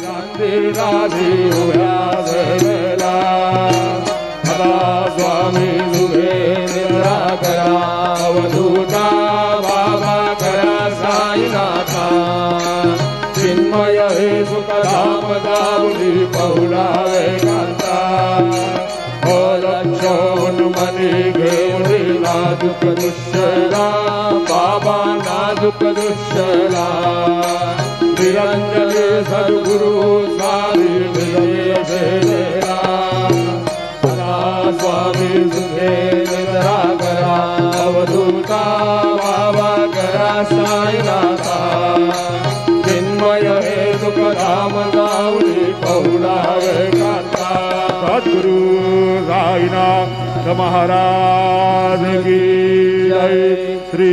गांधी राधी उभ्या सेवेला सदा स्वामी जुगे निराकरा अवधूता बाबा करा साईनाथा चिन्मय हे सुखधाम दाऊली पहुला वेदांता हो लक्षण मनी घेऊन नाजुक दुष्यला बाबा नाजुक दुष्यला निरंजने सद्गुरु स्वामी विजय भेदेला सदा स्वामी सुखे निराकरा अवधूता बाबा करा साईनाथा चिन्मय हे सुखधाम दाऊली पहुला वेदांता सद्गुरु साईनाथ महाराज की जय श्री